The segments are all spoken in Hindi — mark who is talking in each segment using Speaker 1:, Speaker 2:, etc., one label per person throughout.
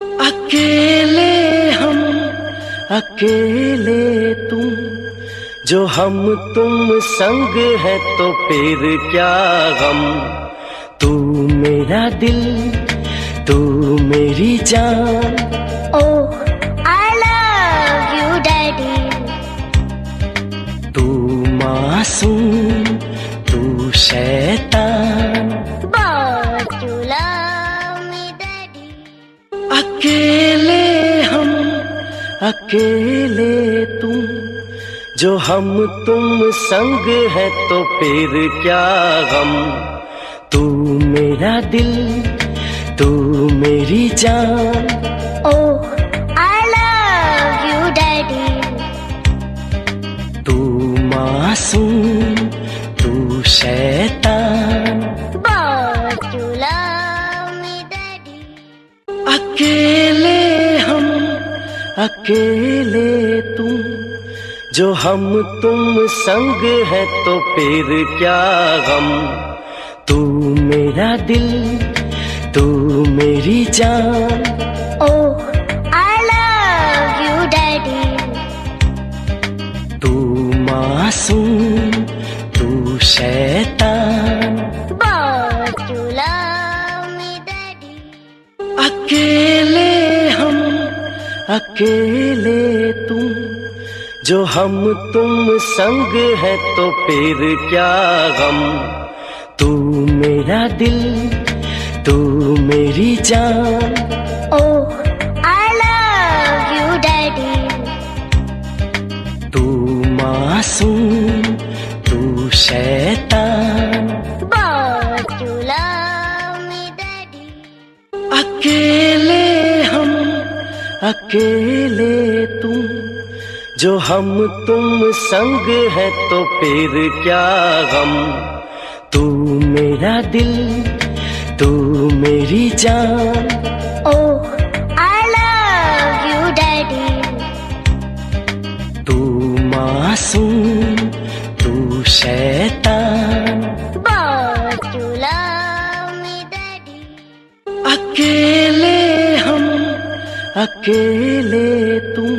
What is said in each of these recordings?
Speaker 1: अकेले हम अकेले तुम, जो हम तुम संग है तो फिर क्या गम। तू मेरा दिल, तू मेरी जान।
Speaker 2: Oh, I love you, Daddy.
Speaker 1: तू मासूम, तू शैतान।
Speaker 2: But you love me, Daddy.
Speaker 1: अकेले हम अकेले तुम, जो हम तुम संग है तो फिर क्या गम। तू मेरा दिल, तू मेरी जान।
Speaker 2: Oh, I love you, Daddy.
Speaker 1: तू मासूम, तू शैतान।
Speaker 2: But you love me, Daddy.
Speaker 1: अकेले हम अकेले तुम, जो हम तुम संग है तो फिर क्या गम। तू मेरा दिल, तू मेरी जान।
Speaker 2: Oh, I love you, Daddy.
Speaker 1: तू मासूम, तू शैतान।
Speaker 2: But you love me, Daddy.
Speaker 1: अकेले हम अकेले तुम, जो हम तुम संग है तो फिर क्या गम। तू मेरा दिल, तू मेरी जान।
Speaker 2: Oh, I love you, Daddy.
Speaker 1: तू मासूम, तू शैतान।
Speaker 2: But you love me, Daddy.
Speaker 1: अकेले हम अकेले तुम, जो हम तुम संग है तो फिर क्या गम। तू मेरा दिल, तू मेरी जान।
Speaker 2: Oh, I love you, Daddy.
Speaker 1: तू मासूम, तू शैतान।
Speaker 2: But you love me, Daddy.
Speaker 1: अकेले हम अकेले तुम,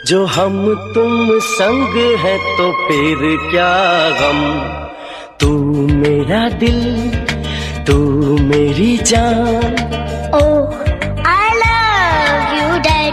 Speaker 1: जो हम तुम संग है तो फिर क्या गम। तू मेरा दिल, तू मेरी जान।
Speaker 2: Oh,